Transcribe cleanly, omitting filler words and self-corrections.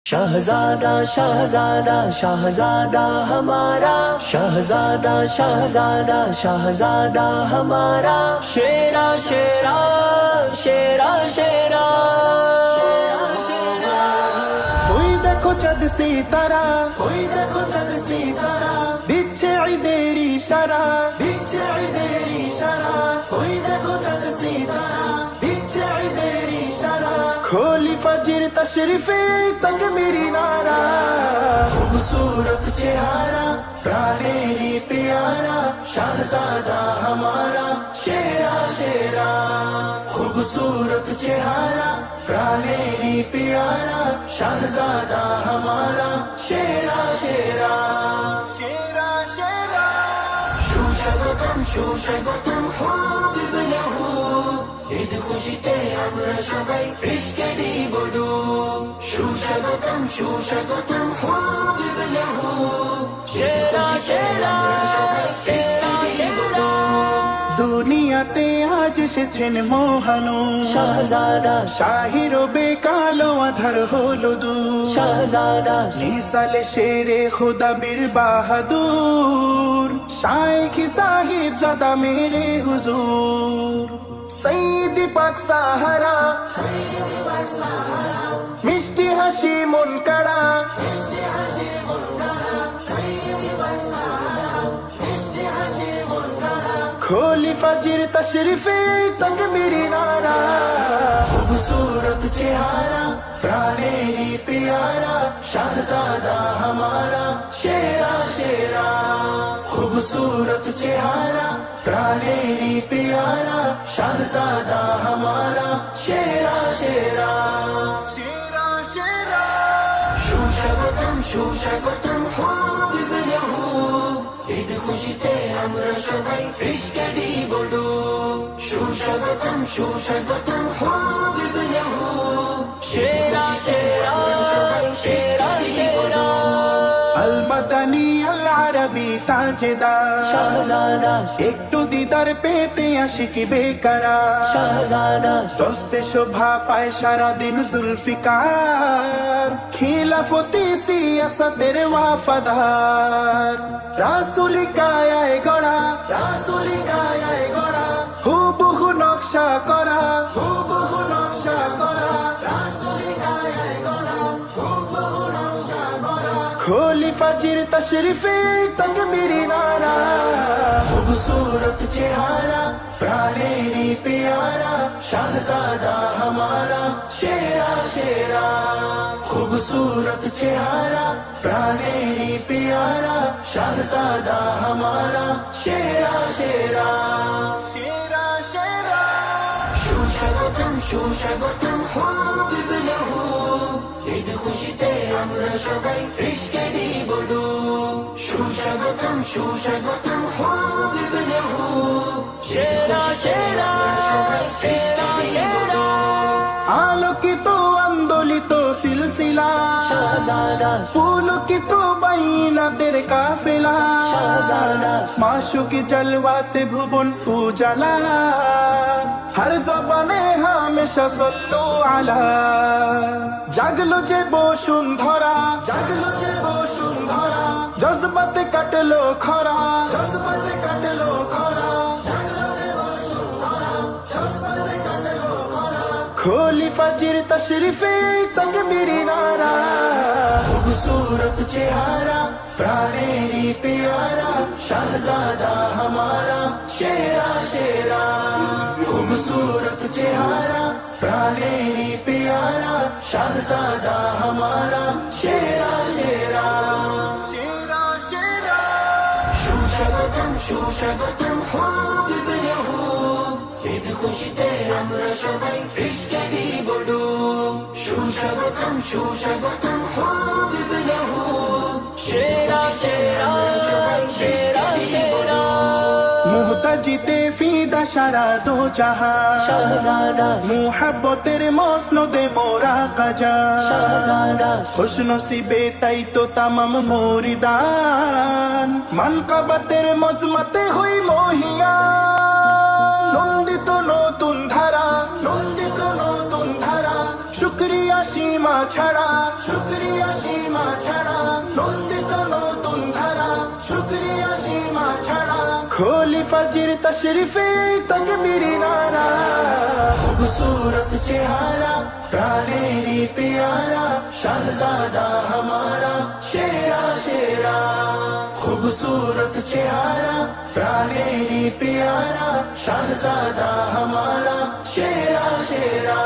शहजादा शहजादा शहजादा हमारा शहजादा शहजादा शहजादा हमारा शेरा शेरा शेरा शेरा ওই দেখো চাঁদ সিতারা, ওই দেখো চাঁদ সিতারা, দিচ্ছে ঈদের ইশারা, দিচ্ছে ঈদের ইশারা। ওই দেখো চাঁদ সিতারা, দিচ্ছে ঈদের ইশারা। খোলি ফজর তশরিফে তকবীরি নারা, खूबसूरत चेहरा प्राणेरी प्यारा शहजादा हमारा शेरा शेरा। खूबसूरत चेहरा प्राणेरी प्यारा शहजादा हमारा शेरा शेरा शेरा शेरा। সুস্বাগতম সুস্বাগতম হাবিব লাহু, ঈদ খুশিতে আমরা সবাই ইশকে দিব ডুব। সুস্বাগতম সুস্বাগতম হাবিব লাহু, शेरा शेरा शेरा शेरा দুনিয়াতে আজ এসেছেন মহানু शहजादा শাহির বেকালো আধার হলো দূর। शहजादा মিসালে শেরে খুদা বীর বাহাদুর, শাইখ সাহিব জাদা মেরে হুজুর। সঈদ পাক সাহারা, মিষ্টি হাসি মন কাড়া, खोली फजर तशरीफे तकबीरी नारा। खूबसूरत चेहरा प्राणेरी प्यारा शहजादा हमारा शेरा शेरा। खूबसूरत चेहरा प्राणेरी प्यारा शहजादा हमारा शेरा शेरा शेरा शेरा। সুস্বাগতম সুস্বাগতম হাবিব লাহু, ঈদ খুশিতে আমরা সবাই ইশকে দিব ডুব। সুস্বাগতম সুস্বাগতম হাবিব লাহু, शेरा शेरा शेरा शेरा আল মাদানী আল আরবি তাজদার, शहजादा একটু দিদার পেতে আশিকি বেকারার। शहजादा দস্তে শোভা পায় সারাদিন জুলফিকার, খিলাফতি সিয়াসতের ওয়াফাদার। রাসূলি কায়ায় গড়া, রাসূলি কায়ায় গড়া, হুবহু নকশা করা, হুবহু নকশা করা। রাসূলি কায়ায় গড়া, হুবহু নকশা করা। খোলি ফজর তশরিফে তকবীরি নারা। खूबसूरत चेहरा प्राणेरी प्यारा शहजादा हमारा शेरा शेरा। खूबसूरत चेहरा प्राणेरी प्यारा शहजादा हमारा शेरा शेरा शेरा शेरा। সুস্বাগতম সুস্বাগতম হাবিব লাহু, ঈদ খুশিতে আমরা সবাই ইশকে দিব ডুব। সুস্বাগতম সুস্বাগতম হাবিব লাহু, शेरा शेरा शेरा शेरा আলোকিত আন্দোলিত সিলসিলা, शहजादा পুলকিত বাইনাতের কাফেলা। शहजादा মাশুকি জলওয়াতে ভুবন উজালা, হর জবানে হামেশা সল্লু আলা। জাগলো যে বসুন্ধরা, জাগলো যে বসুন্ধরা, জজবাতে কাটলো খরা, জজবাতে কাটলো খরা। জাগলো যে বসুন্ধরা, জজবাতে কাটলো খরা। খোলি ফজর তশরিফে তকবীরি নারা। खूबसूरत चेहरा प्राणेरी प्यारा शहजादा हमारा शेरा शेरा। खूबसूरत चेहरा प्राणेरी प्यारा शहजादा हमारा शेरा शेरा शेरा शेरा। সুস্বাগতম সুস্বাগতম হাবিব লাহু, ঈদ খুশিতে আমরা সবাই ইশকে দিব ডুব। সুস্বাগতম সুস্বাগতম হাবিব লাহু, शेरा शेरा शेरा शेरा মুহতাজিতে ফিদা সারা দো জাহান। शहजादा মুহাব্বতের মসনদে মোরা কাজা, शहजादा খুশ নসিবে তাই তো তামাম মুরিদান। মানকাবাতের মজমতে হই মহিয়ান, নন্দিত নতুন ধারা, নন্দিত নতুন ধারা। শুকরিয়া সীমা ছাড়া, শুকরিয়া खोली फजर तशरीफे तकबीर नारा खूबसूरत चेहरा प्राणेरी प्यारा शहजादा हमारा शेरा शेरा खूबसूरत चेहरा प्राणेरी प्यारा शहजादा हमारा शेरा शेरा